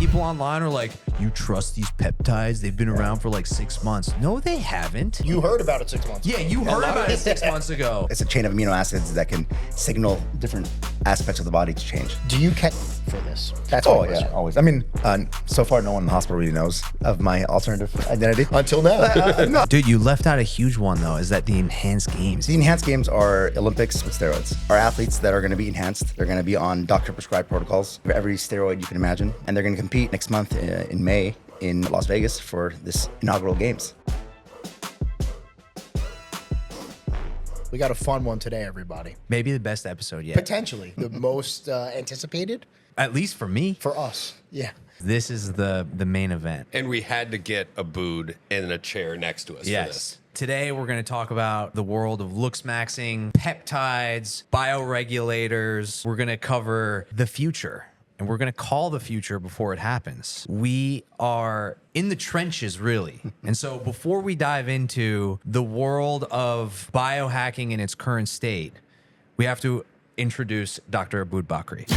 People online are like, you trust these peptides? They've been around for like 6 months. No, they haven't. You heard about it 6 months ago. Yeah, you heard about it 6 months ago. It's a chain of amino acids that can signal different aspects of the body to change. Do you catch for this? That's Oh, my question. yeah, always. I mean, so far, no one in the hospital really knows of my alternative identity. Until now. No. Dude, you left out a huge one though, is that the enhanced games. The enhanced games are Olympics with steroids. Our athletes that are going to be enhanced, they're going to be on doctor-prescribed protocols for every steroid you can imagine, and they're going to compete next month in May in Las Vegas for this inaugural games. We got a fun one today, everybody. Maybe the best episode yet. Potentially the most anticipated At least for me. for us. Yeah. This is the main event. And we had to get a bood and a chair next to us for this. Yes. Today we're going to talk about the world of looks maxing, peptides, bioregulators. We're going to cover the future. And we're going to call the future before it happens. We are in the trenches, really. And so before we dive into the world of biohacking in its current state, we have to introduce Dr. Abood Bakri.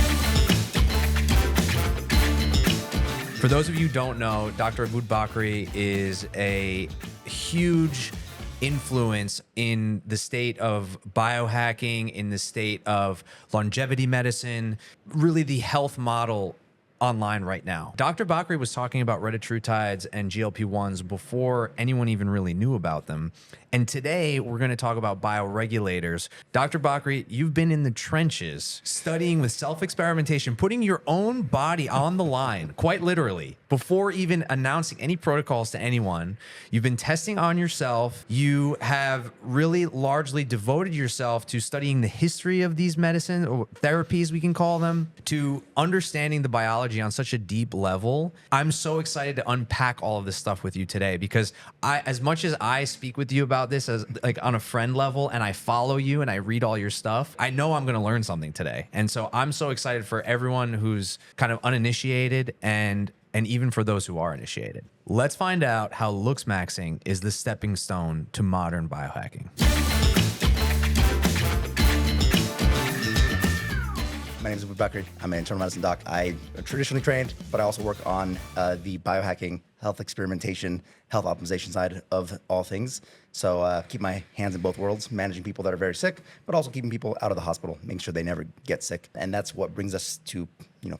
For those of you who don't know, Dr. Abood Bakri is a huge influence in the state of biohacking, in the state of longevity medicine, really the health model online right now. Dr. Bakri was talking about retatrutides and GLP-1s before anyone even really knew about them. And today we're going to talk about bioregulators. Dr. Bakri, you've been in the trenches studying with self-experimentation, putting your own body on the line, quite literally, before even announcing any protocols to anyone. You've been testing on yourself. You have really largely devoted yourself to studying the history of these medicines, or therapies we can call them, to understanding the biology on such a deep level. I'm so excited to unpack all of this stuff with you today, because as much as I speak with you about this as like on a friend level, and I follow you and I read all your stuff, I know I'm going to learn something today. And so I'm so excited for everyone who's kind of uninitiated and even for those who are initiated. Let's find out how looks maxing is the stepping stone to modern biohacking. My name is Abood Bakri. I'm an internal medicine doc. I am traditionally trained, but I also work on the biohacking, health experimentation, health optimization side of all things. So keep my hands in both worlds, managing people that are very sick, but also keeping people out of the hospital, making sure they never get sick. And that's what brings us to,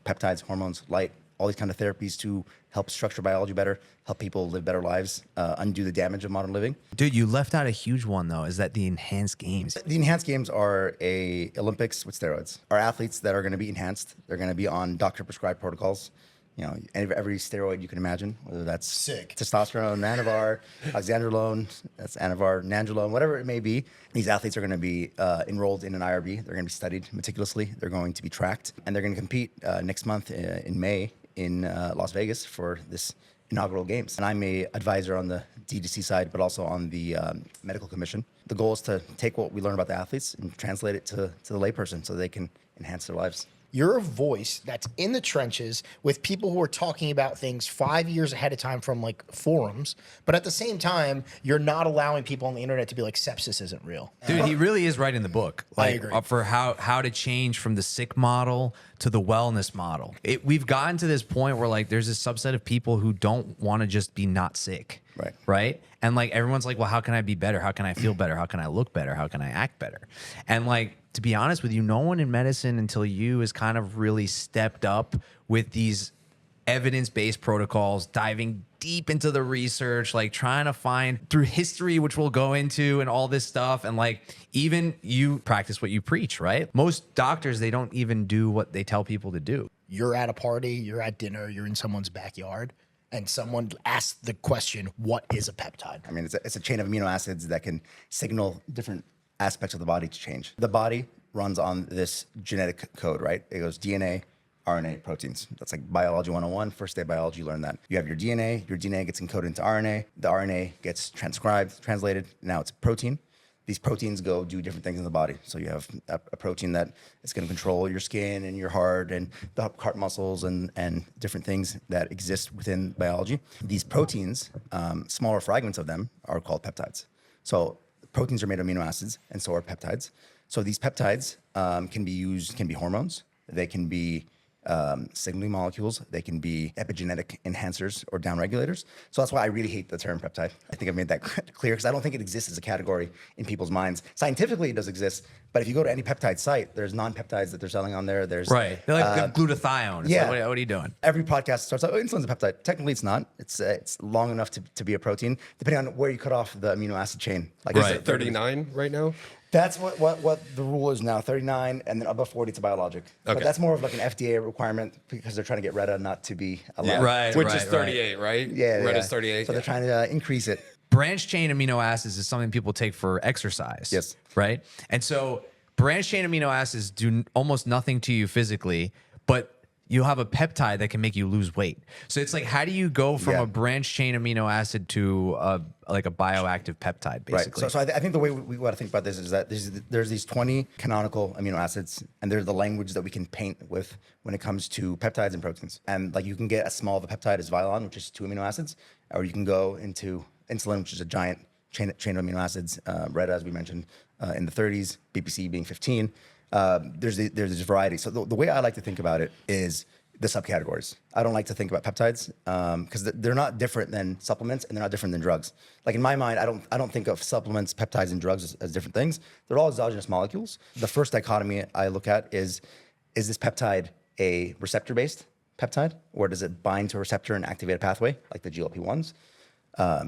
peptides, hormones, light, all these kind of therapies to help structure biology better, help people live better lives, undo the damage of modern living. Dude, you left out a huge one though, is that the enhanced games. The enhanced games are Olympics with steroids. Our athletes that are going to be enhanced, they're going to be on doctor-prescribed protocols. Every steroid you can imagine, whether that's Sick. testosterone, Anavar, oxandrolone, that's Anavar, nandrolone, whatever it may be. These athletes are going to be enrolled in an IRB. They're going to be studied meticulously. They're going to be tracked, and they're going to compete next month in May in Las Vegas for this inaugural games. And I'm a advisor on the DTC side, but also on the medical commission. The goal is to take what we learn about the athletes and translate it to the layperson so they can enhance their lives. You're a voice that's in the trenches with people who are talking about things 5 years ahead of time from like forums, but at the same time, you're not allowing people on the internet to be like, sepsis isn't real. Dude, he really is right in the book. I agree. For how to change from the sick model to the wellness model. We've gotten to this point where like there's this subset of people who don't want to just be not sick. Right. Right. And like everyone's like, well, how can I be better? How can I feel better? How can I look better? How can I act better? And like, to be honest with you, no one in medicine until you has kind of really stepped up with these evidence-based protocols, diving deep into the research, like trying to find through history, which we'll go into and all this stuff. And like, even you practice what you preach, right? Most doctors, they don't even do what they tell people to do. You're at a party, you're at dinner, you're in someone's backyard, and someone asks the question, what is a peptide? I mean, it's a chain of amino acids that can signal different aspects of the body to change. The body runs on this genetic code, right? It goes DNA, RNA, proteins. That's like biology 101. First day biology, you learn that. You have your DNA gets encoded into RNA. The RNA gets transcribed, translated. Now it's a protein. These proteins go do different things in the body. So you have a protein that is going to control your skin and your heart and the heart muscles and different things that exist within biology. These proteins, smaller fragments of them are called peptides. So proteins are made of amino acids, and so are peptides. So these peptides can be hormones. They can be signaling molecules. They can be epigenetic enhancers or downregulators. So that's why I really hate the term peptide. I think I've made that clear because I don't think it exists as a category in people's minds. Scientifically, it does exist, but if you go to any peptide site, there's non-peptides that they're selling on there. There's Right. They're like glutathione. It's yeah. like, what are you doing? Every podcast starts out, oh, insulin's a peptide. Technically, it's not. It's long enough to be a protein, depending on where you cut off the amino acid chain. Like Is it 39 right now? That's what the rule is now, 39, and then above 40, it's a biologic. But Okay. that's more of like an FDA requirement because they're trying to get Retta not to be allowed. Right. Which is 38, right? Yeah, Red yeah. is 38. So they're trying to increase it. Branched chain amino acids is something people take for exercise. Yes. Right. And so branched chain amino acids do almost nothing to you physically, but you have a peptide that can make you lose weight. So it's like, how do you go from Yeah. a branched chain amino acid to like a bioactive peptide, basically? Right. So I think the way we got to think about this is that there's these 20 canonical amino acids, and they're the language that we can paint with when it comes to peptides and proteins. And like you can get as small of a peptide as Vilon, which is 2 amino acids, or you can go into insulin, which is a giant chain of amino acids. Retta, as we mentioned, in the 30s, BPC being 15. There's this variety. So the way I like to think about it is the subcategories. I don't like to think about peptides because they're not different than supplements and they're not different than drugs. Like in my mind, I don't think of supplements, peptides, and drugs as different things. They're all exogenous molecules. The first dichotomy I look at is this peptide a receptor-based peptide, or does it bind to a receptor and activate a pathway like the GLP-1s?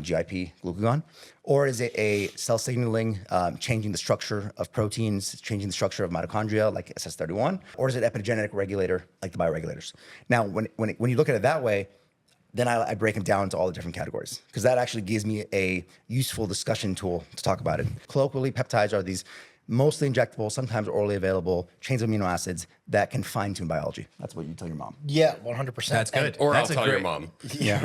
GIP, glucagon, or is it a cell signaling, changing the structure of proteins, changing the structure of mitochondria like SS31, or is it epigenetic regulator like the bioregulators? Now, when you look at it that way, then I break them down into all the different categories because that actually gives me a useful discussion tool to talk about it. Colloquially, peptides are these mostly injectable, sometimes orally available chains of amino acids that can fine-tune biology. That's what you tell your mom. Yeah, 100%. That's good. Or That's I'll a tell your great- mom. Yeah.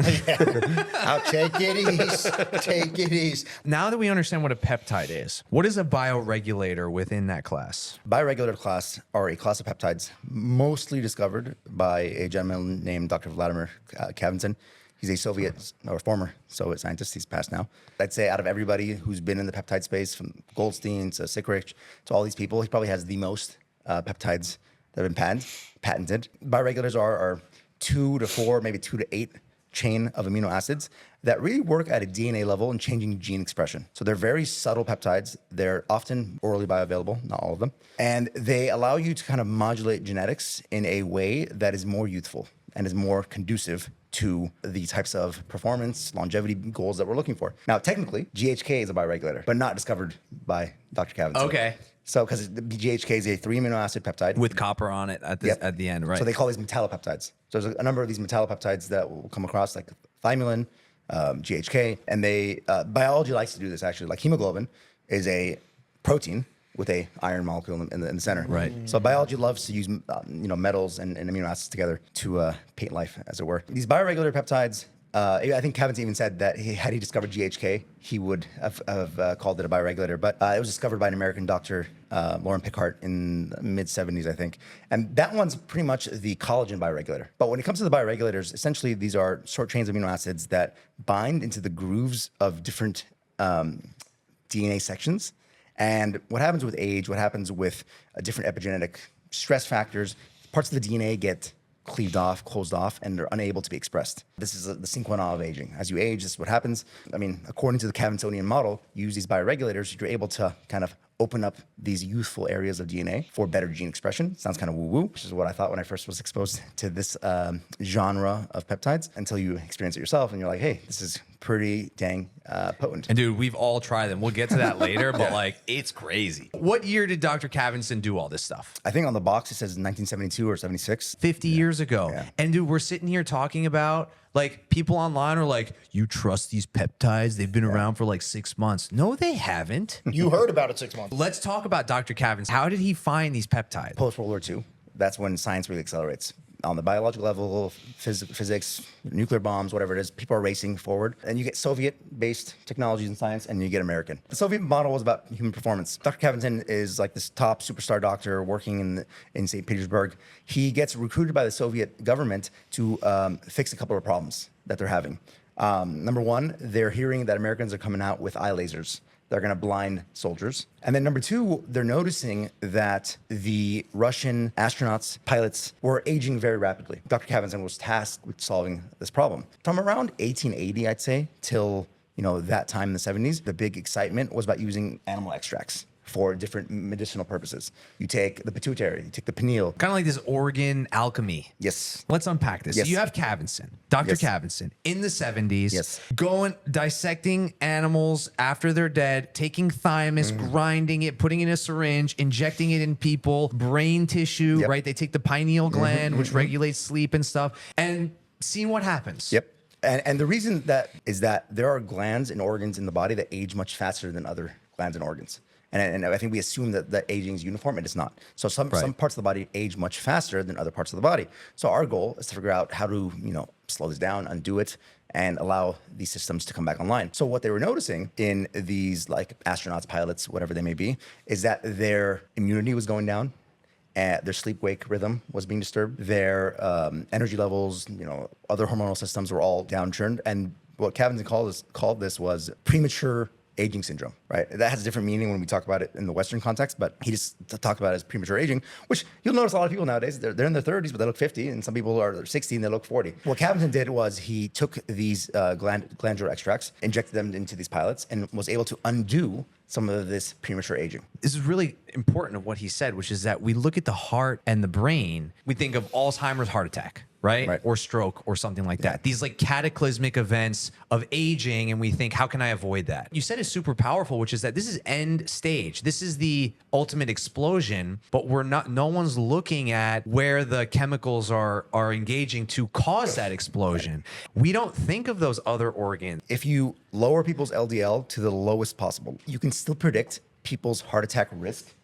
I'll take it easy. Take it easy. Now that we understand what a peptide is, what is a bioregulator within that class? Bioregulator class are a class of peptides mostly discovered by a gentleman named Dr. Vladimir Kavinson. He's a Soviet or former Soviet scientist. He's passed now. I'd say out of everybody who's been in the peptide space, from Goldstein to Sikrich to all these people, he probably has the most peptides that have been patented. Bioregulators are 2 to 4, maybe 2 to 8 chain of amino acids that really work at a DNA level in changing gene expression. So they're very subtle peptides. They're often orally bioavailable, not all of them. And they allow you to kind of modulate genetics in a way that is more youthful and is more conducive to the types of performance, longevity goals that we're looking for. Now, technically, GHK is a bioregulator, but not discovered by Dr. Kavinson. Okay. So, because GHK is a 3 amino acid peptide With copper on it at Yep. the end, right? So they call these metallopeptides. So there's a number of these metallopeptides that we'll come across, like thymulin, GHK, and they biology likes to do this actually. Like hemoglobin is a protein with a iron molecule in the center. Right. So biology loves to use metals and amino acids together to paint life, as it were. These bioregulator peptides. I think Kavinson even said that had he discovered GHK, he would have called it a bioregulator. But it was discovered by an American doctor, Lauren Pickart, in the mid-70s, I think. And that one's pretty much the collagen bioregulator. But when it comes to the bioregulators, essentially these are short chains of amino acids that bind into the grooves of different DNA sections. And what happens with age, what happens with different epigenetic stress factors, parts of the DNA get cleaved off, closed off, and they're unable to be expressed. This is the sine qua non of aging. As you age, this is what happens. I mean, according to the Kavinsonian model, you use these bioregulators, you're able to kind of open up these youthful areas of DNA for better gene expression. Sounds kind of woo-woo, which is what I thought when I first was exposed to this genre of peptides, until you experience it yourself and you're like, hey, this is pretty dang potent. And dude, we've all tried them. We'll get to that later, but like, it's crazy. What year did Dr. Kavinson do all this stuff? I think on the box it says 1972 or 76. 50 years ago. Yeah. And dude, we're sitting here talking about, like, people online are like, you trust these peptides? They've been around for like 6 months. No, they haven't. You heard about it 6 months. Let's talk about Dr. Kavinson. How did he find these peptides? Post-World War II, that's when science really accelerates. On the biological level, physics, nuclear bombs, whatever it is, people are racing forward. And you get Soviet-based technologies and science, and you get American. The Soviet model was about human performance. Dr. Kavinson is like this top superstar doctor working in St. Petersburg. He gets recruited by the Soviet government to fix a couple of problems that they're having. Number one, they're hearing that Americans are coming out with eye lasers They're going to blind soldiers. And then number two, they're noticing that the Russian astronauts, pilots were aging very rapidly. Dr. Kavan-Zinn was tasked with solving this problem. From around 1880, I'd say, till that time in the 70s, the big excitement was about using animal extracts for different medicinal purposes. You take the pituitary, you take the pineal. Kind of like this organ alchemy. Yes. Let's unpack this. Yes. So you have Kavan-Zinn, Dr. Yes. Kavan-Zinn, in the 70s, Yes. going, dissecting animals after they're dead, taking thymus, grinding it, putting it in a syringe, injecting it in people, brain tissue, Yep. right? They take the pineal gland, which regulates sleep and stuff, and seeing what happens. Yep. And the reason that is that there are glands and organs in the body that age much faster than other glands and organs. And I think we assume that aging is uniform, and it's not. So some parts of the body age much faster than other parts of the body. So our goal is to figure out how to, slow this down, undo it, and allow these systems to come back online. So what they were noticing in these like astronauts, pilots, whatever they may be, is that their immunity was going down. Their sleep-wake rhythm was being disturbed. Their energy levels, other hormonal systems were all downchurned. And what Kavan-Zinn called this was premature aging syndrome, right? That has a different meaning when we talk about it in the Western context, but he just talked about it as premature aging, which you'll notice a lot of people nowadays, they're in their 30s, but they look 50, and some people are 60 and they look 40. What Kavan-Zinn did was he took these glandular extracts, injected them into these pilots, and was able to undo some of this premature aging. This is really important of what he said, which is that we look at the heart and the brain, we think of Alzheimer's, heart attack, right? Or stroke or something like that. These like cataclysmic events of aging, and we think, how can I avoid that? You said it's super powerful, which is that this is end stage. This is the ultimate explosion, but no one's looking at where the chemicals are engaging to cause that explosion. We don't think of those other organs. If you lower people's LDL to the lowest possible, you can still predict people's heart attack risk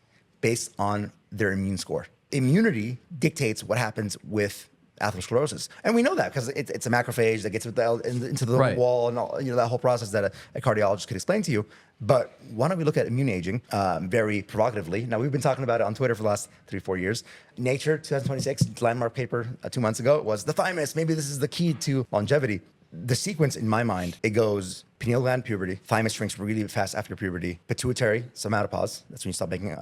based on their immune score. Immunity dictates what happens with atherosclerosis, and we know that because it's a macrophage that gets into the wall and all, that whole process that a cardiologist could explain to you. But why don't we look at immune aging very provocatively? Now, we've been talking about it on Twitter for the last 3-4 years. Nature 2026 landmark paper 2 months ago was the thymus. Maybe this is the key to longevity. The sequence in my mind, it goes pineal gland, puberty, thymus shrinks really fast after puberty, pituitary, somatopause, that's when you stop making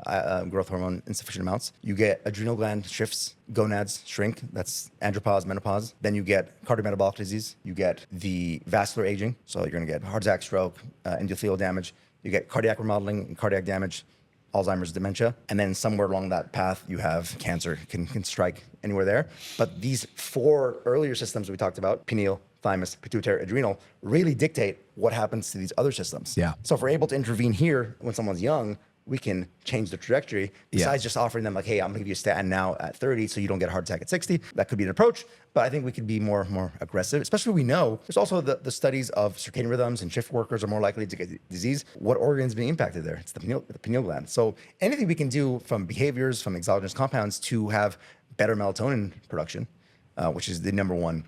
growth hormone in sufficient amounts. You get adrenal gland shifts, gonads shrink, that's andropause, menopause. Then you get cardiometabolic disease, you get the vascular aging, so you're gonna get heart attack, stroke, endothelial damage, you get cardiac remodeling and cardiac damage, Alzheimer's, dementia, and then somewhere along that path you have cancer, can strike anywhere there. But these 4 earlier systems we talked about, pineal, thymus, pituitary, adrenal, really dictate what happens to these other systems. Yeah. So if we're able to intervene here when someone's young, we can change the trajectory besides just offering them like, hey, I'm gonna give you a statin now at 30 so you don't get a heart attack at 60. That could be an approach, but I think we could be more aggressive, especially we know there's also the studies of circadian rhythms and shift workers are more likely to get disease. What organ's being impacted there? It's the pineal gland. So anything we can do from behaviors, from exogenous compounds to have better melatonin production, which is the number one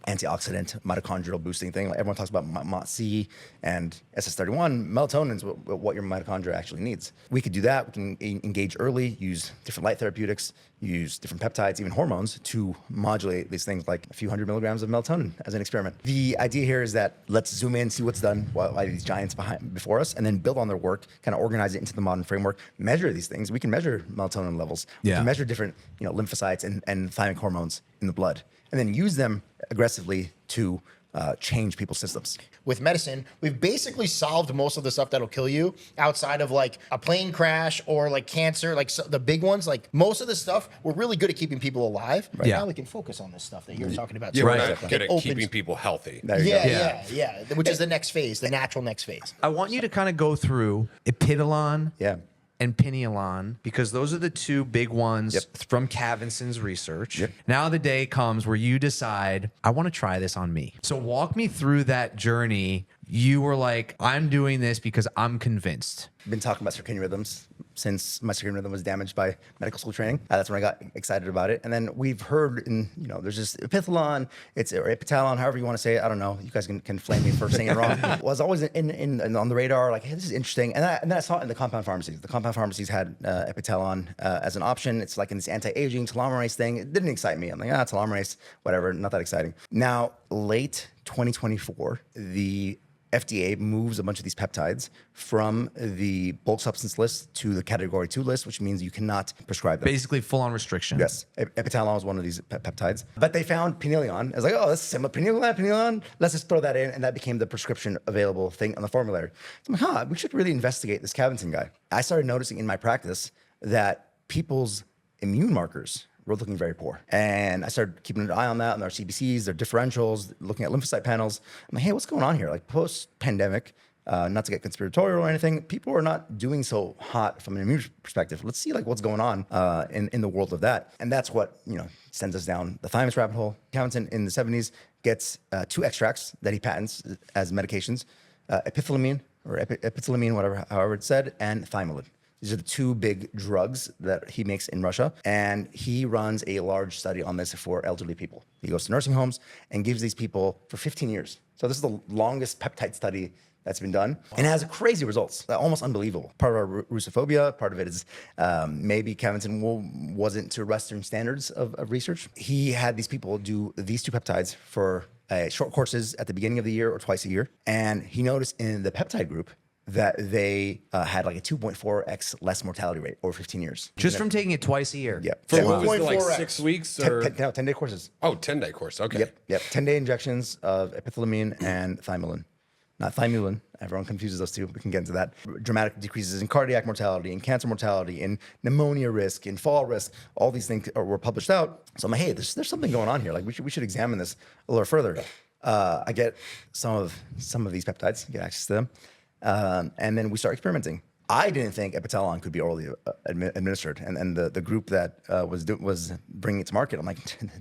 antioxidant mitochondrial boosting thing. Like everyone talks about MOTC and SS31. Melatonin is what your mitochondria actually needs. We could do that. We can engage early, use different light therapeutics, use different peptides, even hormones to modulate these things, like a few 100 milligrams of melatonin as an experiment. The idea here is that let's zoom in, see what's done by these giants before us, and then build on their work, kind of organize it into the modern framework, measure these things. We can measure melatonin levels. We can measure different lymphocytes and thymic hormones in the blood, and then use them aggressively to change people's systems. With medicine, we've basically solved most of the stuff that'll kill you outside of like a plane crash or like cancer, like the big ones. Like most of the stuff, we're really good at keeping people alive. Right now we can focus on this stuff that you're talking about. Yeah, So we're it not good at opens- keeping people healthy. Yeah, which is the next phase, the natural next phase. I want you to kind of go through Epidolon and Pineolon, because those are the 2 big ones from Kavan-Zinn's research. Now the day comes where you decide, I want to try this on me. So walk me through that journey. You were like, I'm doing this because I'm convinced. Been talking about circadian rhythms since my circadian rhythm was damaged by medical school training. That's when I got excited about it. And then we've heard there's this Epithalon, or Epitalon, however you want to say it. I don't know. You guys can flame me for saying it wrong. Was always on the radar, like, hey, this is interesting. And then I saw it in the compound pharmacies. The compound pharmacies had Epitalon as an option. It's like in this anti-aging telomerase thing. It didn't excite me. I'm like, telomerase, whatever, not that exciting. Now, late 2024, the FDA moves a bunch of these peptides from the bulk substance list to the category 2 list, which means you cannot prescribe them. Basically, full on restriction. Yes, epitalon is one of these peptides. But they found pinelion. I was like, oh, that's similar. Pinelion. Let's just throw that in. And that became the prescription available thing on the formulary. So I'm like, we should really investigate this Caventon guy. I started noticing in my practice that people's immune markers were looking very poor. And I started keeping an eye on that, on their CBCs, their differentials, looking at lymphocyte panels. I'm like, hey, what's going on here? Like post-pandemic, not to get conspiratorial or anything, people are not doing so hot from an immune perspective. Let's see like what's going on in the world of that. And that's what, sends us down the thymus rabbit hole. Caventon in the 70s gets 2 extracts that he patents as medications, epithylamine or epithylamine, however it's said, and thymolin. These are the 2 big drugs that he makes in Russia. And he runs a large study on this for elderly people. He goes to nursing homes and gives these people for 15 years. So this is the longest peptide study that's been done. And it has crazy results, almost unbelievable. Part of our Russophobia, part of it is maybe Caventon wasn't to Western standards of research. He had these people do these 2 peptides for short courses at the beginning of the year or twice a year. And he noticed in the peptide group, that they had like a 2.4x less mortality rate over 15 years. Just from taking it twice a year. Yep. For what was it, like 2.4x. 6 weeks or? 10-day courses. Oh, 10-day course. Okay. Yep. 10-day injections of epithylamine and thymolin. Not thymulin. Everyone confuses those two. We can get into that. Dramatic decreases in cardiac mortality, in cancer mortality, in pneumonia risk, in fall risk. All these things were published out. So I'm like, hey, there's something going on here. Like we should examine this a little further. I get some of these peptides, get access to them. And then we start experimenting. I didn't think epitalon could be orally administered, and the group that was bringing it to market, I'm like,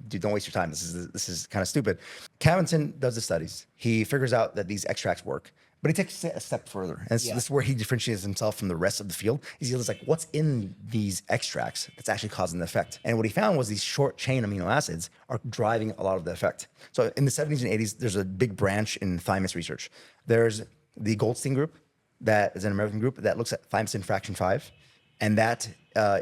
dude, don't waste your time. This is kind of stupid. Caventon does the studies. He figures out that these extracts work, but he takes it a step further, and this is where he differentiates himself from the rest of the field. He goes like, what's in these extracts that's actually causing the effect? And what he found was these short chain amino acids are driving a lot of the effect. So in the 70s and 80s, there's a big branch in thymus research. There's the Goldstein group, that is an American group that looks at thymosin fraction 5, and that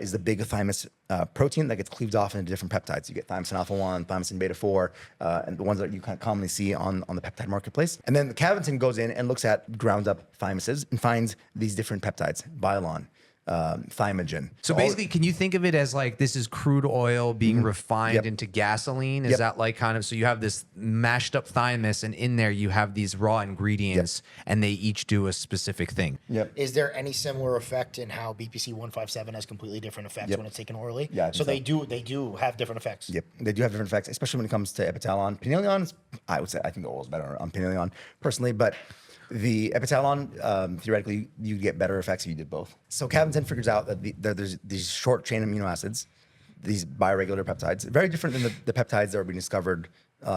is the big thymus protein that gets cleaved off into different peptides. You get thymosin alpha 1, thymosin beta 4, and the ones that you kind of commonly see on the peptide marketplace. And then Caventon goes in and looks at ground up thymuses and finds these different peptides, biolon, thymogen. So basically, can you think of it as like this is crude oil being refined into gasoline? Is that like kind of, so you have this mashed up thymus and in there you have these raw ingredients and they each do a specific thing. Is there any similar effect in how BPC 157 has completely different effects when it's taken orally? Yeah, so they do have different effects. Yep, they do have different effects, especially when it comes to epitalon. Pinelion is, I would say, I think the oral is better on pinelion personally, but the epitalon, theoretically, you get better effects if you did both. So Caventon figures out that there's these short chain amino acids, these bioregular peptides, very different than the peptides that are being discovered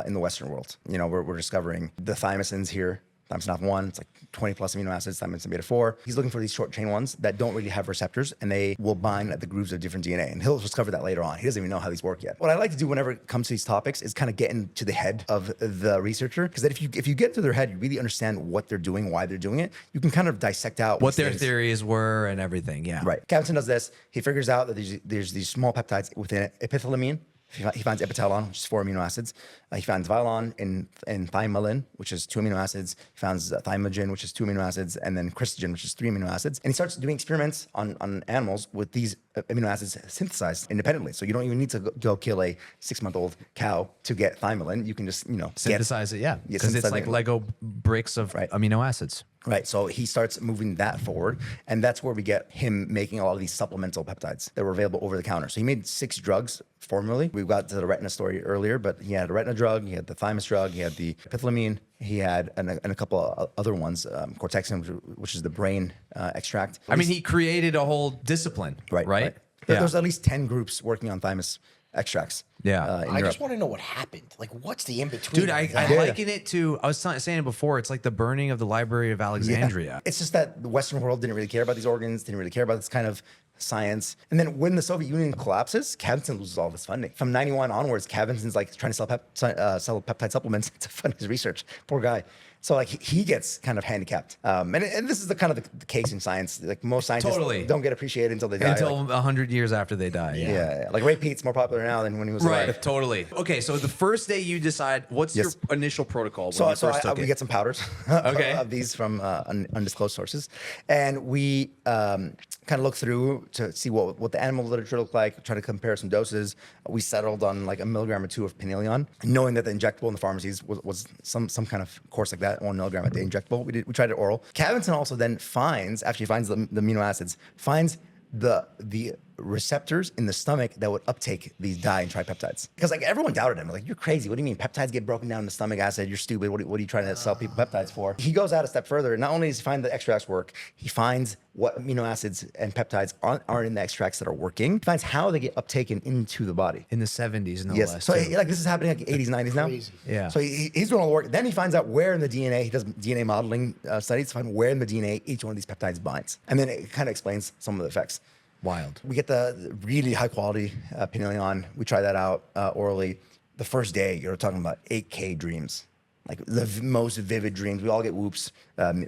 in the Western world. We're discovering the thymosins here. Thymosin alpha 1, it's like 20 plus amino acids, thymosin beta 4. He's looking for these short chain ones that don't really have receptors and they will bind at the grooves of different DNA. And he'll discover that later on. He doesn't even know how these work yet. What I like to do whenever it comes to these topics is kind of get into the head of the researcher. Because if you get into their head, you really understand what they're doing, why they're doing it. You can kind of dissect out what their theories were and everything. Yeah. Right. Caventon does this. He figures out that there's these small peptides within it. Epithylamine. He finds epitalon, which is 4 amino acids. He finds violon in thymolin, which is 2 amino acids. He finds thymogen, which is 2 amino acids, and then cristogen, which is 3 amino acids. And he starts doing experiments on animals with these amino acids synthesized independently. So you don't even need to go kill a 6-month-old cow to get thymolin. You can just, synthesize it, because it's like Lego bricks of amino acids. Right, so he starts moving that forward, and that's where we get him making a lot of these supplemental peptides that were available over the counter. So he made 6 drugs formally. We got to the retina story earlier, but he had a retina drug, he had the thymus drug, he had the epithylamine, he had and a couple of other ones, cortexin, which is the brain extract. I mean, he created a whole discipline, right? There's at least 10 groups working on thymus extracts. I just want to know what happened. Like, what's the in between? Dude, I liken it to, I was saying it before, it's like the burning of the Library of Alexandria. It's just that the Western world didn't really care about these organs, didn't really care about this kind of science. And then when the Soviet Union collapses, Kabat-Zinn loses all of his funding. From 91 onwards, Kabat-Zinn's like trying to sell peptide supplements to fund his research. Poor guy. So like he gets kind of handicapped. And this is the kind of the case in science. Like most scientists don't get appreciated until they die. Until 100 years after they die. Yeah. Like Ray Peat's more popular now than when he was Right, alive. totally. Okay, so the first day you decide, what's your initial protocol when you first took we it? get some powders of these from undisclosed sources. And we kind of look through to see what the animal literature looked like, try to compare some doses. We settled on like 1 milligram or 2 of Pineleon, knowing that the injectable in the pharmacies was some kind of course like that, 1 milligram a day injectable. We tried it oral. Kabat-Zinn also then finds the amino acids, finds the receptors in the stomach that would uptake these di and tripeptides. Because like everyone doubted him. Like, you're crazy. What do you mean peptides get broken down in the stomach acid? You're stupid. What are you trying to sell people peptides for? He goes out a step further. Not only does he find the extracts work, he finds what amino acids and peptides aren't in the extracts that are working. He finds how they get uptaken into the body. In the 70s, no less. So too. like this is happening like 80s, 90s now. Crazy. Yeah. So he's doing all the work. Then he finds out where in the DNA, he does DNA modeling studies to find where in the DNA each one of these peptides binds. And then it kind of explains some of the effects. Wild. We get the really high quality Pineleon. We try that out orally. The first day, you're talking about 8K dreams, like the most vivid dreams. We all get whoops.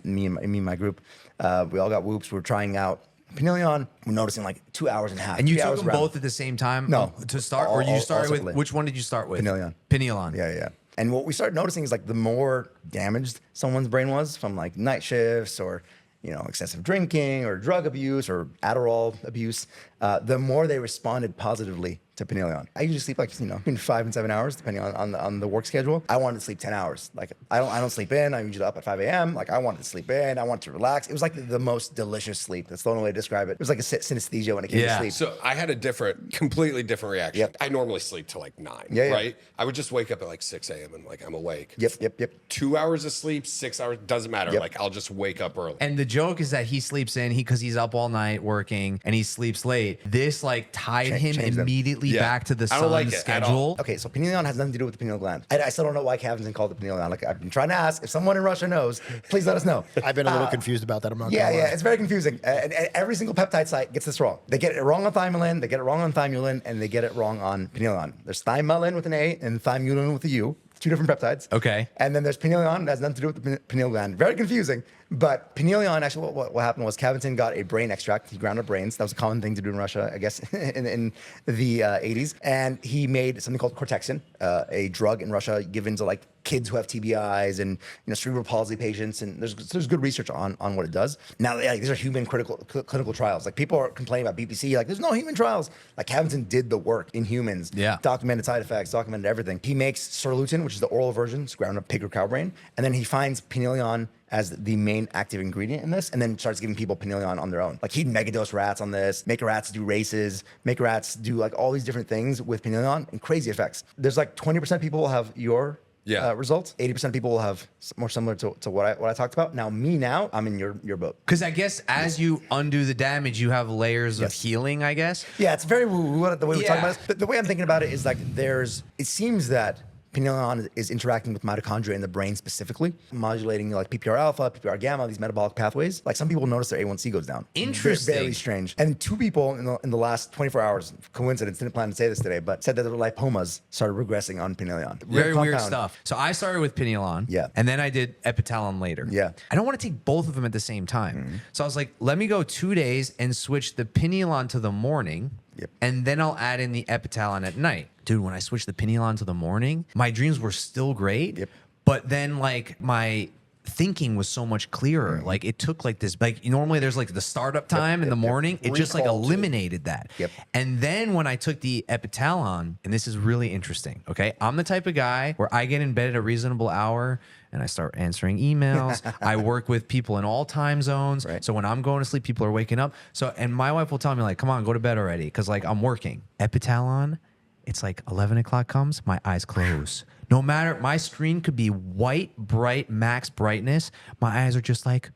Me and my group, we all got whoops. We're trying out Pineleon. We're noticing like 2 hours and a half. And you 3 took hours them around. both at the same time No. to start? Or you started with, which one did you start with? Pineleon. Pineleon. Yeah. And what we started noticing is like the more damaged someone's brain was from like night shifts or excessive drinking or drug abuse or Adderall abuse, the more they responded positively to Pineleon. I usually sleep like between 5 and 7 hours, depending on the work schedule. I wanted to sleep 10 hours. Like I don't sleep in. I'm usually up at 5 a.m. Like I wanted to sleep in. I wanted to relax. It was like the most delicious sleep. That's the only way to describe it. It was like a synesthesia when it came to sleep. So I had a completely different reaction. Yep. I normally sleep till like 9, Yeah. right? I would just wake up at like 6 a.m. and like I'm awake. Yep. 2 hours of sleep, 6 hours, doesn't matter. Yep. Like I'll just wake up early. And the joke is that he sleeps in because he's up all night working and he sleeps late. This like tied him changed him. immediately Yeah. back to the I don't like sun's it at all. schedule. Okay, so Pineleon has nothing to do with the pineal gland. I still don't know why Kabat-Zinn called it pineal gland. Like I've been trying to ask. If someone in Russia knows, please let us know. I've been a little confused about that. I'm not Yeah, gonna lie. it's very confusing. And every single peptide site gets this wrong. They get it wrong on thymolin, they get it wrong on thymulin, and they get it wrong on Pineleon. There's thymulin with an A and thymulin with a U. Two different peptides. Okay. And then there's Pineleon that has nothing to do with the pineal gland. Very confusing. But Pineleon, actually, what happened was Kabat-Zinn got a brain extract. He ground up brains. That was a common thing to do in Russia, I guess, in the 80s. And he made something called Cortexin, a drug in Russia given to like kids who have TBIs and cerebral palsy patients. And there's good research on what it does. Now, like, these are human clinical trials. Like people are complaining about BPC, like there's no human trials. Like Kabat-Zinn did the work in humans. Yeah. Documented side effects, documented everything. He makes Sirlutin, which is the oral version, it's ground up pig or cow brain. And then he finds Pineleon as the main active ingredient in this, and then starts giving people Pineleon on their own. Like he'd megadose rats on this, make rats do races, make rats do like all these different things with Pineleon and crazy effects. There's like 20% people will have your results. 80% people will have more similar to what I talked about. Now, I'm in your boat. Because I guess as you undo the damage, you have layers of healing, I guess. Yeah, it's very woo-woo the way we're talking Yeah. about this. The way I'm thinking about it is like it seems that Pineleon is interacting with mitochondria in the brain specifically, modulating like PPR alpha, PPR gamma, these metabolic pathways. Like some people notice their A1C goes down. Interesting. Very strange. And 2 people in the last 24 hours, coincidence, didn't plan to say this today, but said that their lipomas started regressing on Pineleon. Very weird compound. stuff. So I started with Pineleon. Yeah. And then I did Epitalon later. Yeah. I don't want to take both of them at the same time. So I was like, let me go 2 days and switch the Pineleon to the morning. Yep. And then I'll add in the Epitalon at night. Dude, when I switched the Pineleon to the morning, my dreams were still great. Yep. But then like my thinking was so much clearer. Like it took like this, like normally there's like the startup time in the morning. It just like Recall, too. eliminated that. Yep. And then when I took the Epitalon, and this is really interesting, okay? I'm the type of guy where I get in bed at a reasonable hour and I start answering emails. I work with people in all time zones. Right. So when I'm going to sleep, people are waking up. So, and my wife will tell me like, come on, go to bed already. Cause like I'm working. Epitalon, it's like 11 o'clock comes, my eyes close. No matter, my screen could be white, bright, max brightness. My eyes are just like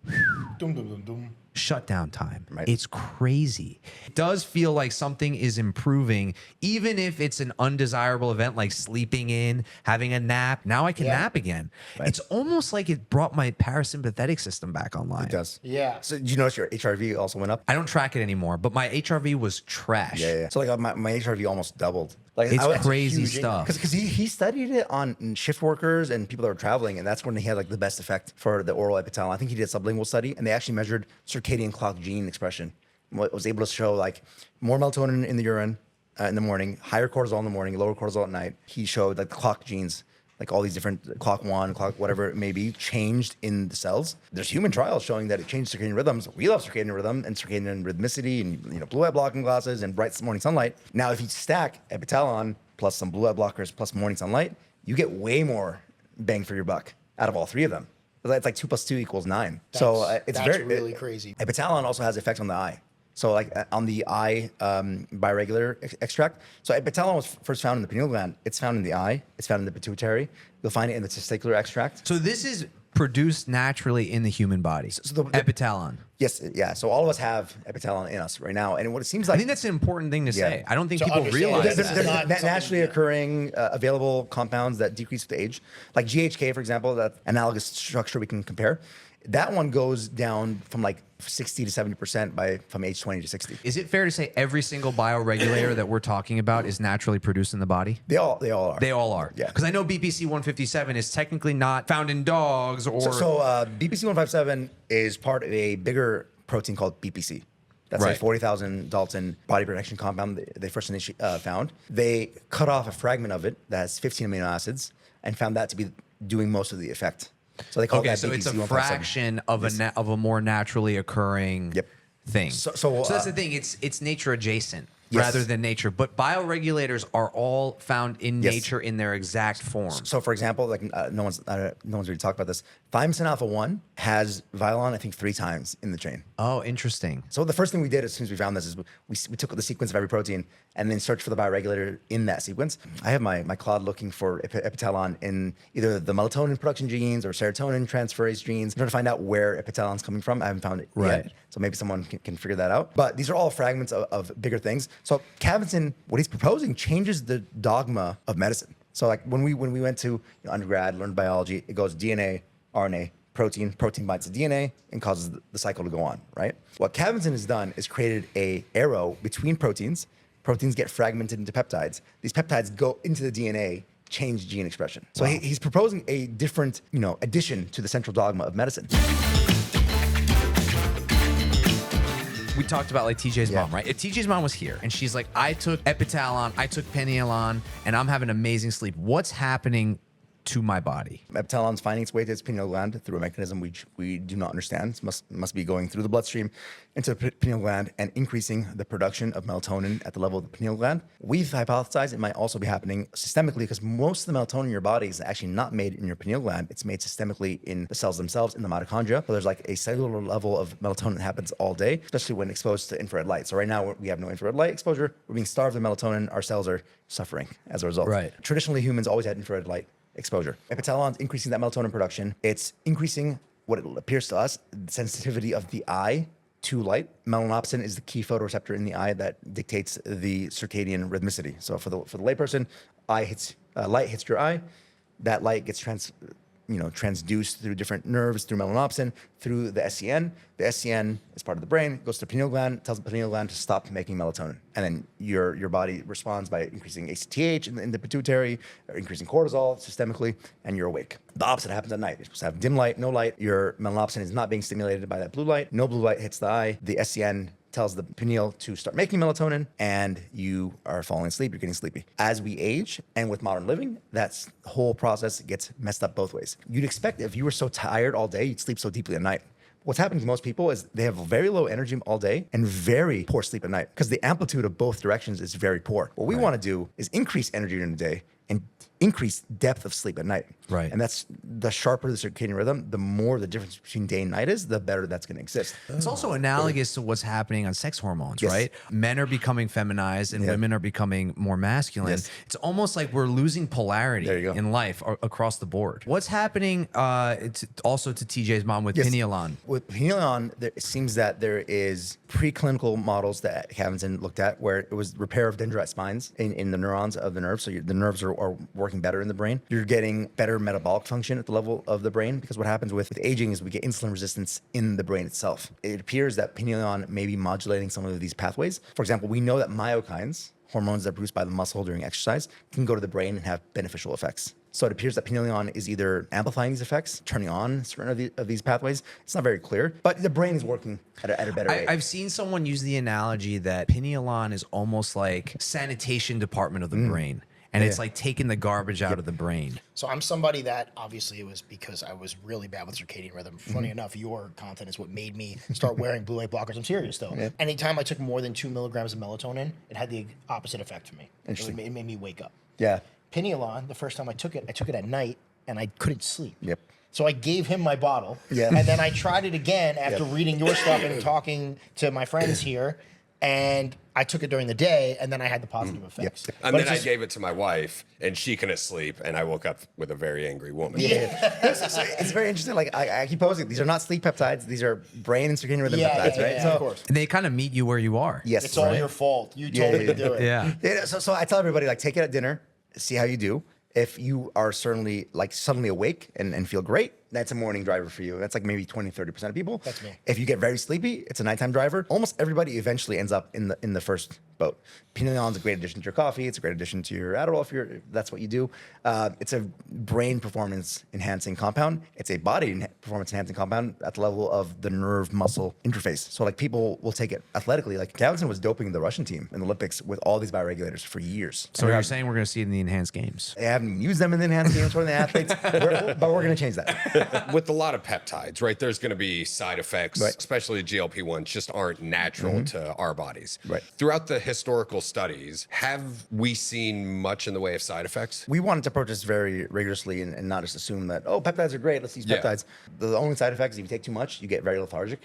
Dum, dum, dum, dum. shutdown time. Right. It's crazy. It does feel like something is improving, even if it's an undesirable event like sleeping in, having a nap. Now I can nap again. Right. It's almost like it brought my parasympathetic system back online. It does. Yeah. So did you notice your HRV also went up? I don't track it anymore, but my HRV was trash. Yeah. So like my HRV almost doubled. Like It's I- crazy huge stuff. Because he studied it on shift workers and people that were traveling, and that's when he had like the best effect for the oral epitalon. I think he did a sublingual study, and they actually measured circadian clock gene expression. Was able to show like more melatonin in the urine in the morning, higher cortisol in the morning, lower cortisol at night. He showed like the clock genes, like all these different clock one, clock whatever it may be, changed in the cells. There's human trials showing that it changed circadian rhythms. We love circadian rhythm and circadian rhythmicity and blue light blocking glasses and bright morning sunlight. Now, if you stack epitalon plus some blue light blockers plus morning sunlight, you get way more bang for your buck out of all three of them. It's like 2 + 2 = 9. So it's that's very really crazy. Epitalon also has effects on the eye. So like on the eye bioregulator extract. So epitalon was first found in the pineal gland. It's found in the eye. It's found in the pituitary. You'll find it in the testicular extract. So this is produced naturally in the human body. So the epitalon. Yes, yeah. So all of us have epitalon in us right now. And what it seems I like, think that's an important thing to say. I don't think To people understand. realize There's- that. there's- they're not something- naturally occurring available compounds that decrease with age. Like GHK, for example, that analogous structure we can compare. That one goes down from like 60 to 70% from age 20 to 60. Is it fair to say every single bioregulator that we're talking about is naturally produced in the body? They all are. They all are. Yeah. Because I know BPC 157 is technically not found in dogs or. So BPC 157 is part of a bigger protein called BPC. That's Right. a 40,000 Dalton body protection compound they first found. They cut off a fragment of it that has 15 amino acids and found that to be doing most of the effect. So they call okay, that so it's a BPC 157. fraction of of a more naturally occurring Yep. thing. So, that's the thing. It's nature adjacent Yes. rather than nature. But bioregulators are all found in Yes. nature in their exact form. So, for example, like no one's really talked about this. Thymosin alpha 1 has Vialon, I think, 3 times in the chain. Oh, interesting. So the first thing we did as soon as we found this is we took the sequence of every protein and then searched for the bioregulator in that sequence. I have my Claude looking for epitalon in either the melatonin production genes or serotonin transferase genes, trying to find out where epitalon's coming from. I haven't found it Right. yet. So maybe someone can figure that out. But these are all fragments of bigger things. So Kabat-Zinn, what he's proposing changes the dogma of medicine. So like when we went to undergrad, learned biology, it goes DNA, RNA, protein binds to DNA and causes the cycle to go on, right? What Kabat-Zinn has done is created a arrow between proteins. Proteins get fragmented into peptides. These peptides go into the DNA, change gene expression. So he's proposing a different, addition to the central dogma of medicine. We talked about like TJ's Yeah. mom, right? If TJ's mom was here and she's like, I took epitalon, I took Penialon, and I'm having amazing sleep. What's happening to my body? Epitalon's finding its way to its pineal gland through a mechanism which we do not understand. It must be going through the bloodstream into the pineal gland and increasing the production of melatonin at the level of the pineal gland. We've hypothesized it might also be happening systemically because most of the melatonin in your body is actually not made in your pineal gland. It's made systemically in the cells themselves, in the mitochondria. So there's like a cellular level of melatonin that happens all day, especially when exposed to infrared light. So right now we have no infrared light exposure. We're being starved of melatonin. Our cells are suffering as a result. Right. Traditionally, humans always had infrared light exposure. Epitalon's increasing that melatonin production. It's increasing what it appears to us, the sensitivity of the eye to light. Melanopsin is the key photoreceptor in the eye that dictates the circadian rhythmicity. So for the layperson, light hits your eye. That light gets transduced through different nerves, through melanopsin, through the SCN. The SCN is part of the brain, goes to the pineal gland, tells the pineal gland to stop making melatonin. And then your body responds by increasing ACTH in the pituitary, or increasing cortisol systemically, and you're awake. The opposite happens at night. You're supposed to have dim light, no light. Your melanopsin is not being stimulated by that blue light. No blue light hits the eye. The SCN tells the pineal to start making melatonin, and you are falling asleep, you're getting sleepy. As we age, and with modern living, that whole process gets messed up both ways. You'd expect if you were so tired all day, you'd sleep so deeply at night. What's happening to most people is they have very low energy all day and very poor sleep at night because the amplitude of both directions is very poor. What we want to do is increase energy during the day and increase depth of sleep at night. Right. And that's the sharper the circadian rhythm, the more the difference between day and night is, the better that's going to exist. It's also analogous to what's happening on sex hormones, Yes. right? Men are becoming feminized and women are becoming more masculine. Yes. It's almost like we're losing polarity There you go. in life across the board. What's happening it's also to TJ's mom with Yes. Pineolon? With Pineolon, it seems that there is preclinical models that Cavenson looked at where it was repair of dendrite spines in the neurons of the nerves. So the nerves are working better in the brain. You're getting better metabolic function at the level of the brain, because what happens with aging is we get insulin resistance in the brain itself. It appears that Pineolon may be modulating some of these pathways. For example, we know that myokines, hormones that are produced by the muscle during exercise, can go to the brain and have beneficial effects. So it appears that Pineolon is either amplifying these effects, turning on certain of these pathways. It's not very clear, but the brain is working at a better rate. I've seen someone use the analogy that Pineolon is almost like sanitation department of the brain. And it's like taking the garbage out of the brain. So I'm somebody that obviously it was because I was really bad with circadian rhythm. Funny enough, your content is what made me start wearing blue light blockers. I'm serious though. Yeah. Anytime I took more than 2 milligrams of melatonin, it had the opposite effect for me. Interesting. It made me wake up. Yeah. Pineolon, the first time I took it at night and I couldn't sleep. Yep. So I gave him my bottle. Yeah. And then I tried it again after reading your stuff and talking to my friends here. And I took it during the day, and then I had the positive effects. And then I gave it to my wife, and she couldn't sleep, and I woke up with a very angry woman. It's very interesting. Like I keep posing, these are not sleep peptides. These are brain and circadian rhythm peptides, right? Yeah, of course. And they kind of meet you where you are. Yes, It's all your fault. You told me to do it. Yeah. Yeah, so I tell everybody, like, take it at dinner, see how you do. If you are certainly like suddenly awake and feel great, that's a morning driver for you. That's like maybe 20, 30% of people. That's me. If you get very sleepy, it's a nighttime driver. Almost everybody eventually ends up in the first boat. Pineolon's a great addition to your coffee. It's a great addition to your Adderall if that's what you do. It's a brain performance enhancing compound. It's a body performance enhancing compound at the level of the nerve muscle interface. So like people will take it athletically. Like Cavenson was doping the Russian team in the Olympics with all these bioregulators for years. So you're saying we're going to see it in the enhanced games? They haven't used them in the enhanced games for the athletes, but we're going to change that. With a lot of peptides, right? There's going to be side effects, Right. especially GLP-1s, just aren't natural to our bodies. Right. Throughout the historical studies, have we seen much in the way of side effects? We wanted to approach this very rigorously and not just assume that, oh, peptides are great, let's use Yeah. peptides. The only side effect is if you take too much, you get very lethargic.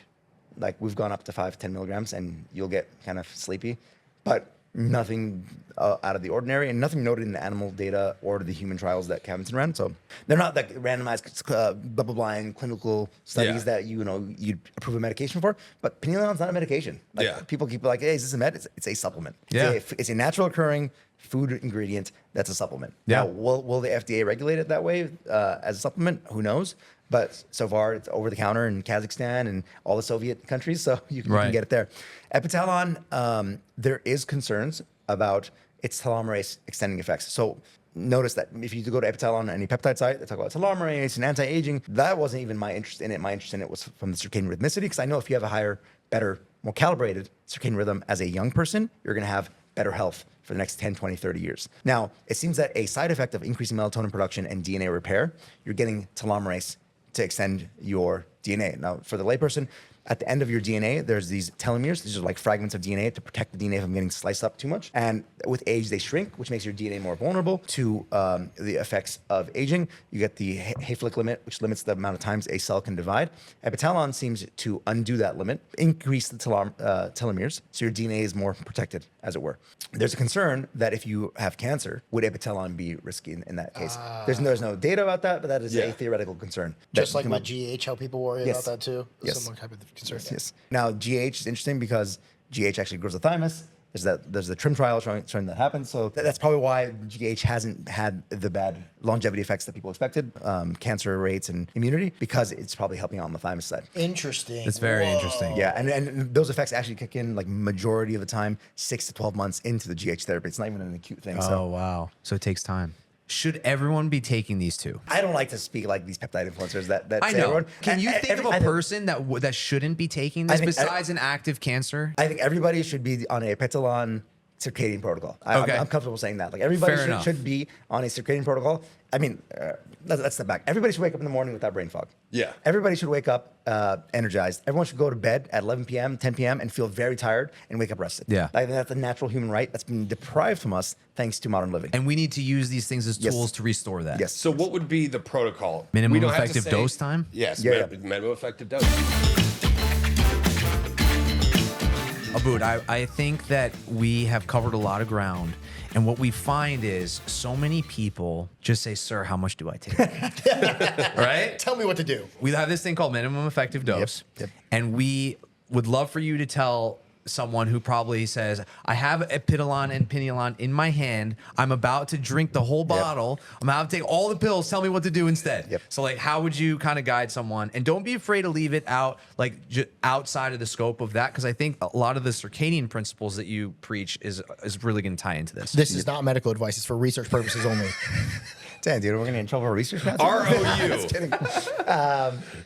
Like we've gone up to 5-10 milligrams and you'll get kind of sleepy, but nothing out of the ordinary and nothing noted in the animal data or the human trials that Cavenson ran. So they're not like randomized, double-blind clinical studies that you'd approve a medication for. But Pineolon's not a medication. Like people keep like, hey, is this a med? It's a supplement. Yeah. It's a natural occurring food ingredient that's a supplement. Yeah. Now, will the FDA regulate it that way as a supplement? Who knows? But so far, it's over the counter in Kazakhstan and all the Soviet countries, so you can get it there. Epitalon, there is concerns about its telomerase extending effects. So notice that if you go to Epitalon, any peptide site, they talk about telomerase and anti-aging. That wasn't even my interest in it. My interest in it was from the circadian rhythmicity, because I know if you have a higher, better, more calibrated circadian rhythm as a young person, you're going to have better health for the next 10, 20, 30 years. Now, it seems that a side effect of increasing melatonin production and DNA repair, you're getting telomerase to extend your DNA. Now, for the layperson, at the end of your DNA, there's these telomeres. These are like fragments of DNA to protect the DNA from getting sliced up too much. And with age, they shrink, which makes your DNA more vulnerable to the effects of aging. You get the Hayflick limit, which limits the amount of times a cell can divide. Epitalon seems to undo that limit, increase the telomeres, so your DNA is more protected, as it were. There's a concern that if you have cancer, would Epitalon be risky in that case? There's no data about that, but that is a theoretical concern. Just like my GH, how people worry about that too. Yes. Similar type of concern. Yes. Now, GH is interesting because GH actually grows the thymus. There's the TRIM trial showing that happens. So that's probably why GH hasn't had the bad longevity effects that people expected, cancer rates and immunity, because it's probably helping out on the thymus side. Interesting. It's very interesting. Yeah, and those effects actually kick in like majority of the time, 6 to 12 months into the GH therapy. It's not even an acute thing. Oh, So wow. So it takes time. Should everyone be taking these two? I don't like to speak like these peptide influencers that I say know. everyone. Can you think of a person that shouldn't be taking this think- besides an active cancer? I think everybody should be on a Epitalon circadian protocol. Okay. I'm comfortable saying that. Like Fair everybody enough. should be on a circadian protocol. I mean, let's step back. Everybody should wake up in the morning without brain fog. Yeah. Everybody should wake up energized. Everyone should go to bed at 11 p.m., 10 p.m. and feel very tired and wake up rested. Yeah. I think that's a natural human right that's been deprived from us thanks to modern living. And we need to use these things as Yes. tools to restore that. Yes. So what would be the protocol? Minimum We don't have to effective say- dose time? Yes, Yeah, minimum effective dose. Abood, I think that we have covered a lot of ground. And what we find is so many people just say, sir, how much do I take? Right? Tell me what to do. We have this thing called minimum effective dose. Yep. And we would love for you to tell someone who probably says, I have Epidolon and Pinolon in my hand. I'm about to drink the whole bottle. I'm about to take all the pills. Tell me what to do instead. Yep. So like, how would you kind of guide someone? And don't be afraid to leave it out, like outside of the scope of that. Cause I think a lot of the circadian principles that you preach is really going to tie into this. This is not medical advice. It's for research purposes only. Damn, dude, we're gonna get in trouble for research now. ROU. Just kidding.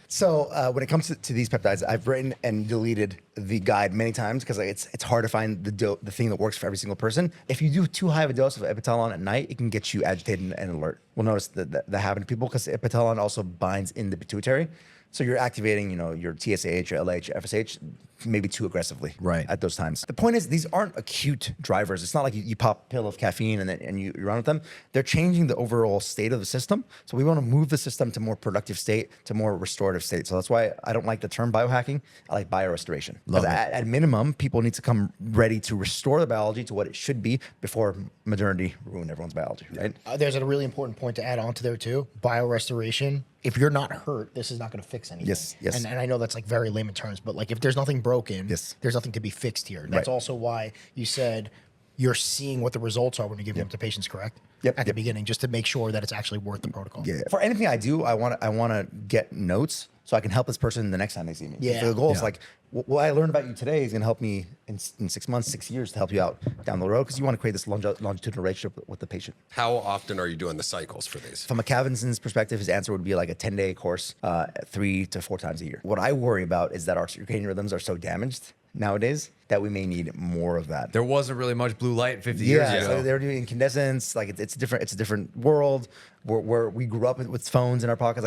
So when it comes to these peptides, I've written and deleted the guide many times because it's hard to find the thing that works for every single person. If you do too high of a dose of Epidolon at night, it can get you agitated and alert. We'll notice that happen to people because Epidolon also binds in the pituitary. So you're activating, your TSH, your LH, your FSH, maybe too aggressively at those times. The point is, these aren't acute drivers. It's not like you pop a pill of caffeine and you run with them. They're changing the overall state of the system. So we want to move the system to more productive state, to more restorative state. So that's why I don't like the term biohacking. I like biorestoration. Because at minimum, people need to come ready to restore the biology to what it should be before modernity ruined everyone's biology, right? There's a really important point to add on to there too. Biorestoration. If you're not hurt, this is not going to fix anything. Yes. And I know that's like very layman terms, but like if there's nothing broken, Yes. there's nothing to be fixed here. That's also why you said you're seeing what the results are when you give them to patients, correct? Yep. At the beginning, just to make sure that it's actually worth the protocol. Yeah. For anything I do, I want to get notes so I can help this person the next time they see me. Yeah. So the goal is Yeah. like, what I learned about you today is going to help me in 6 months, 6 years to help you out down the road because you want to create this longitudinal relationship with the patient. How often are you doing the cycles for these? From a Cavinson's perspective, his answer would be like a 10-day course, 3 to 4 times a year. What I worry about is that our circadian rhythms are so damaged nowadays that we may need more of that. There wasn't really much blue light 50 years ago. So they're doing incandescents. Like it's different. It's a different world where we grew up with phones in our pockets.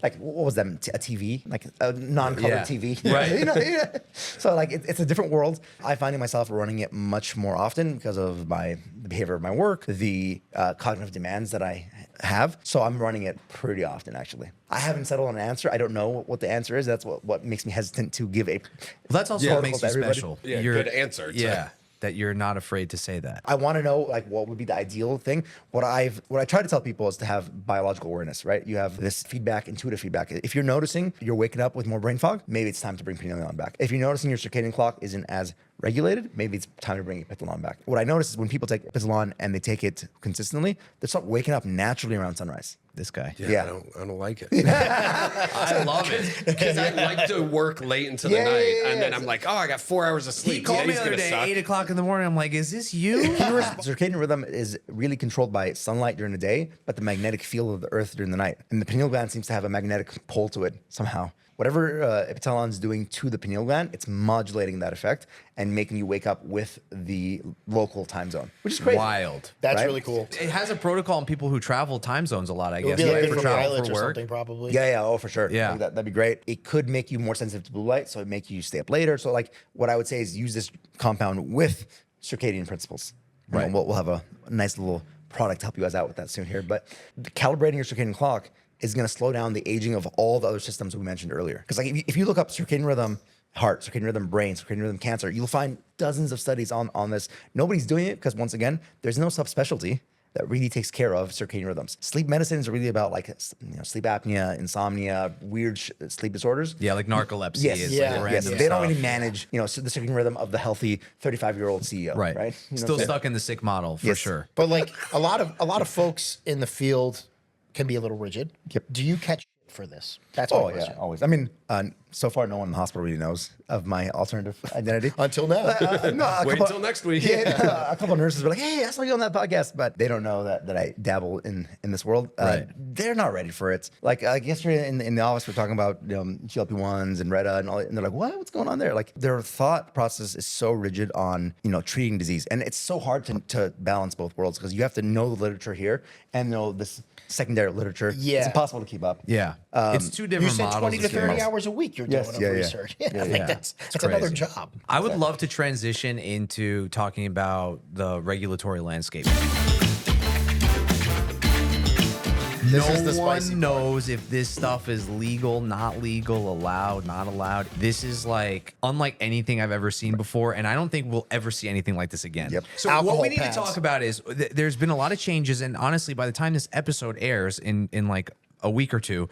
Like what was that? A TV, like a non-colored Yeah. TV. Right. So like it's a different world. I finding myself running it much more often because of the behavior of my work, the cognitive demands that I have. So I'm running it pretty often, actually. I haven't settled on an answer. I don't know what the answer is. That's what makes me hesitant to give a. Well, that's also Yeah. what makes you Everybody- special. Yeah, good answer. Yeah, that you're not afraid to say that. I want to know like what would be the ideal thing. What I try to tell people is to have biological awareness, right? You have this feedback, intuitive feedback. If you're noticing you're waking up with more brain fog, maybe it's time to bring Pinolon back. If you're noticing your circadian clock isn't as regulated, maybe it's time to bring Epidolon back. What I notice is when people take Epidolon and they take it consistently, they start waking up naturally around sunrise. This guy. Yeah. I don't like it. I love it. Because I like to work late into the night, and then I'm like, oh, I got 4 hours of sleep. He called me Today's the other gonna day, suck. 8 o'clock in the morning. I'm like, is this you? Circadian rhythm is really controlled by sunlight during the day, but the magnetic field of the earth during the night. And the pineal gland seems to have a magnetic pull to it somehow. Whatever Epidolon is doing to the pineal gland, it's modulating that effect and making you wake up with the local time zone, which is crazy. Wild. That's Right? really cool. It has a protocol on people who travel time zones a lot, I It would guess. be like right? good For for travel, pilots for or work. something, probably. Yeah, oh, for sure. Yeah. Like that'd be great. It could make you more sensitive to blue light, so it make you stay up later. So like what I would say is use this compound with circadian principles. Right. We'll have a nice little product to help you guys out with that soon here. But calibrating your circadian clock is going to slow down the aging of all the other systems we mentioned earlier. Because like if you look up circadian rhythm, heart, circadian rhythm, brain, circadian rhythm, cancer, you'll find dozens of studies on this. Nobody's doing it because once again, there's no subspecialty that really takes care of circadian rhythms. Sleep medicine is really about like sleep apnea, insomnia, weird sleep disorders. Yeah, like narcolepsy. Yes, is yeah, like yeah. yes. random They don't stuff. really manage, the circadian rhythm of the healthy 35-year-old CEO. Right. Right. You know Still what I'm saying? stuck in the sick model for Yes. sure. But like a lot of folks in the field can be a little rigid. Yep. Do you catch shit for this? That's my Oh question. yeah, always. I mean, So far, no one in the hospital really knows of my alternative identity. Until now. Wait until next week. Yeah, a couple of nurses were like, "Hey, I saw you on that podcast," but they don't know that I dabble in this world. Right. They're not ready for it. Like yesterday in the office, we're talking about GLP-1s and Retta and all, and they're like, "What? What's going on there?" Like their thought process is so rigid on treating disease, and it's so hard to balance both worlds because you have to know the literature here and know this secondary literature. Yeah. It's impossible to keep up. Yeah. It's two You different said models. 20 to of 30 skills. hours a week you're Yes, doing yeah, of yeah. research. Yeah, I Yeah. think that's It's another crazy. job. I would love to transition into talking about the regulatory landscape. This is the No one spicy knows if this stuff is legal, not legal, allowed, not allowed. This is like unlike anything I've ever seen before, and I don't think we'll ever see anything like this again. Yep. So Alcohol what we need pads. to talk about is there's been a lot of changes, and honestly, by the time this episode airs in like a week or two,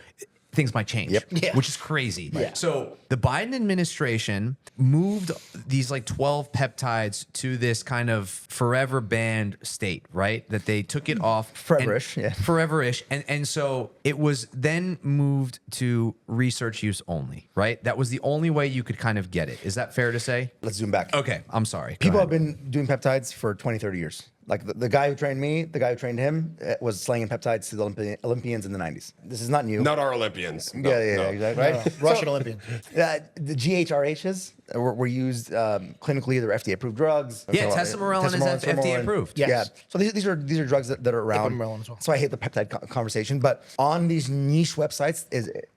things might change, Yep. Yeah. which is crazy. Yeah. So the Biden administration moved these like 12 peptides to this kind of forever banned state, right? That they took it off Forever-ish, and- yeah. forever-ish, and so it was then moved to research use only, right? That was the only way you could kind of get it. Is that fair to say? Let's zoom back. Okay, I'm sorry. Go People ahead. have been doing peptides for 20, 30 years. Like the guy who trained me, the guy who trained him was slanging peptides to the Olympians in the 90s. This is not new. Not our Olympians. No, yeah, no. exactly. Right? Russian Olympian. The GHRHs were used clinically. They're FDA-approved drugs. Yeah, So, tesamorelin is tesamorelin, FDA tesamorelin. approved. Yes. Yeah. So these are drugs that are around. Ipamorelin as well. So I hate the peptide conversation, but on these niche websites,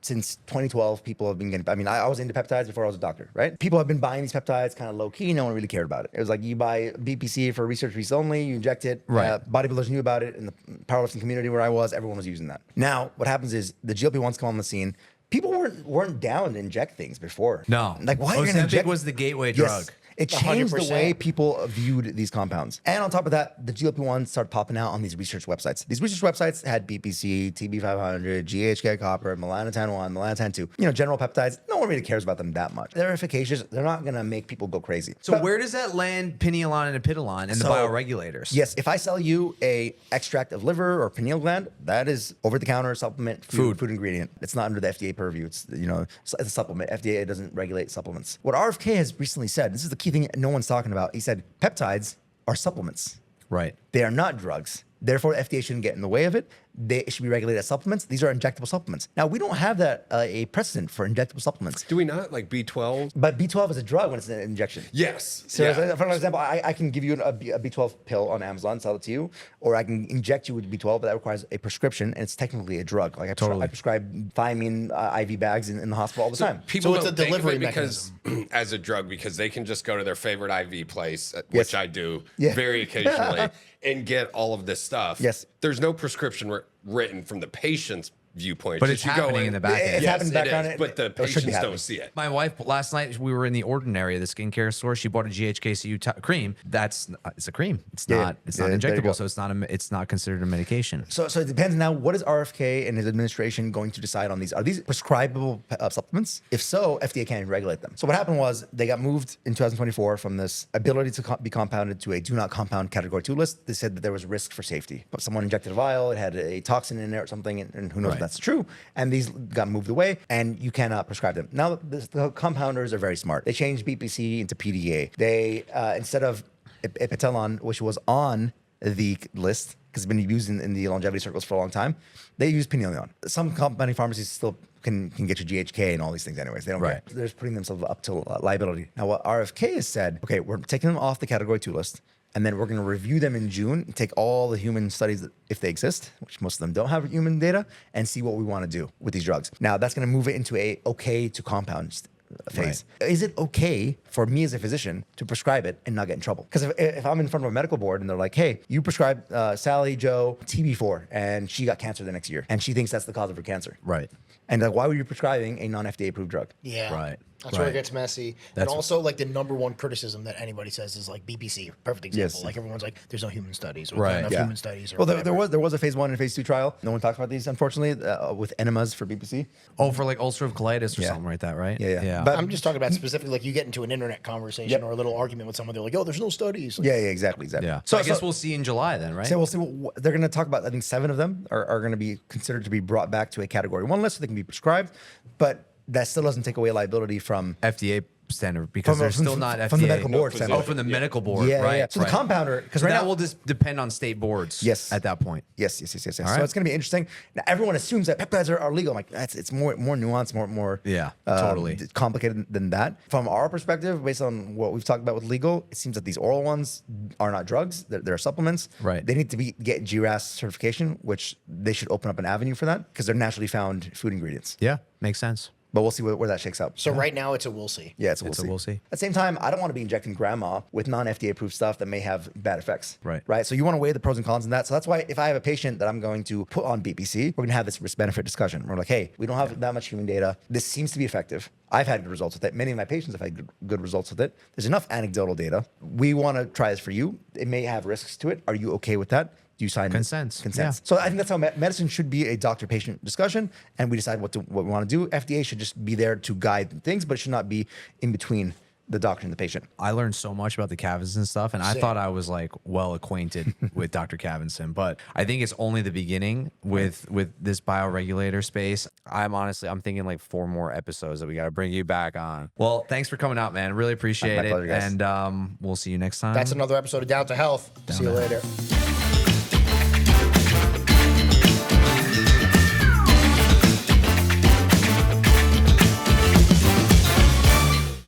since 2012, people have been getting. I mean, I was into peptides before I was a doctor, right? People have been buying these peptides kind of low key. No one really cared about it. It was like you buy BPC for research use only. You inject it. Right. Bodybuilders knew about it in the powerlifting community where I was. Everyone was using that. Now, what happens is the GLP-1s come on the scene. People weren't down to inject things before. No. Like why are you gonna Ozempic inject? was the gateway Yes. drug. It changed the 100%. way people viewed these compounds. And on top of that, the GLP-1s started popping out on these research websites. These research websites had BPC, TB500, GHK copper, melanotan-1, melanotan-2. General peptides. No one really cares about them that much. They're efficacious. They're not going to make people go crazy. So where does that land pineolon and epidolon and the So- bioregulators? Yes, if I sell you a extract of liver or pineal gland, that is over-the-counter supplement food ingredient. It's not under the FDA purview. It's it's a supplement. FDA doesn't regulate supplements. What RFK has recently said, this is the key thing no one's talking about. He said peptides are supplements. Right. They are not drugs. Therefore, FDA shouldn't get in the way of it. They should be regulated as supplements. These are injectable supplements. Now, we don't have that a precedent for injectable supplements. Do we not? Like B12? But B12 is a drug when it's an injection. Yes. So, Yeah. for example, I can give you a B12 pill on Amazon, sell it to you, or I can inject you with B12, but that requires a prescription, and it's technically a drug. Like I prescribe thiamine IV bags in the hospital all the time. People So it's don't a think of delivery it because as a drug because they can just go to their favorite IV place, which I do Yeah. very occasionally, and get all of this stuff. Yes. There's no prescription written from the patient's viewpoint. But Just it's you go happening in the back end. It's Yes, happening back it on is, it, but the or should be patients happening. don't see it. My wife last night we were in the Ordinary, the skincare store. She bought a GHKCU cream. It's a cream. It's Yeah, not. It's not yeah, there you go. injectable, so it's not considered a medication. So it depends now. What is RFK and his administration going to decide on these? Are these prescribable supplements? If so, FDA can't regulate them. So what happened was they got moved in 2024 from this ability to be compounded to a do not compound category 2 list. They said that there was risk for safety. But someone injected a vial, it had a toxin in there or something, and who knows if Right. that's true. And these got moved away, and you cannot prescribe them. Now the compounders are very smart. They changed BPC into PDA. They instead of epitelon, which was on the list because it's been used in the longevity circles for a long time, they use pineolon. Some compounding pharmacies still can get you GHK and all these things anyways. They don't Right. care. They're just putting themselves up to liability. Now what RFK has said, okay, we're taking them off the category 2 list, and then we're going to review them in June and take all the human studies that, if they exist, which most of them don't have human data, and see what we want to do with these drugs. Now that's going to move it into a okay to compound phase. Is it okay for me as a physician to prescribe it and not get in trouble? Because if I'm in front of a medical board and they're like, hey, you prescribed Sally Joe TB4 and she got cancer the next year and she thinks that's the cause of her cancer. Right. And like, why were you prescribing a non-FDA approved drug? Yeah. Right. That's where it Right. gets messy. And That's- also, like, the number one criticism that anybody says is like BPC, perfect example. Yes. Like, everyone's like, there's no human studies, or Right. not enough Yeah. human studies. Or Well, there whatever. was a phase 1 and phase 2 trial. No one talks about these, unfortunately, with enemas for BPC. Oh, for like ulcerative colitis or Yeah. something like that, right? Yeah. But But- I'm just talking about specifically, like, you get into an internet conversation Yep. or a little argument with someone, they're like, oh, there's no studies. Like, Yeah, exactly. yeah. So I guess we'll see in July then, right? So we'll see. They're going to talk about. I think 7 of them are going to be considered to be brought back to a category 1 list, so they can be prescribed. But that still doesn't take away liability from FDA standard because they're still not FDA. from the medical board. No, standard. Oh, from the medical board, Yeah, right? yeah. So the right. compounder, because So right that now will just depend on state boards. Yes. At that point. Yes. So right. it's going to be interesting. Now everyone assumes that peptides are legal. I'm like, it's more nuanced, more totally complicated than that. From our perspective, based on what we've talked about with legal, it seems that these oral ones are not drugs. They're supplements. Right. They need to get GRAS certification, which they should open up an avenue for that because they're naturally found food ingredients. Yeah, makes sense. But we'll see where that shakes out. So right now it's a we'll see. Yeah, it's a we'll see. At the same time, I don't want to be injecting grandma with non-FDA approved stuff that may have bad effects. Right. So you want to weigh the pros and cons in that. So that's why if I have a patient that I'm going to put on BPC, we're going to have this risk-benefit discussion. We're like, hey, we don't have that much human data. This seems to be effective. I've had good results with it. Many of my patients have had good results with it. There's enough anecdotal data. We want to try this for you. It may have risks to it. Are you okay with that? Do you sign consent? Yeah. So I think that's how medicine should be, a doctor-patient discussion, and we decide what we want to do. FDA should just be there to guide things, but it should not be in between the doctor and the patient. I learned so much about the Cavinson stuff, and I thought I was like well acquainted with Dr. Cavinson, but I think it's only the beginning with this bioregulator space. I'm thinking like 4 more episodes that we got to bring you back on. Well, thanks for coming out, man. Really appreciate My it, pleasure, guys. and we'll see you next time. That's another episode of Down to Health. See you later.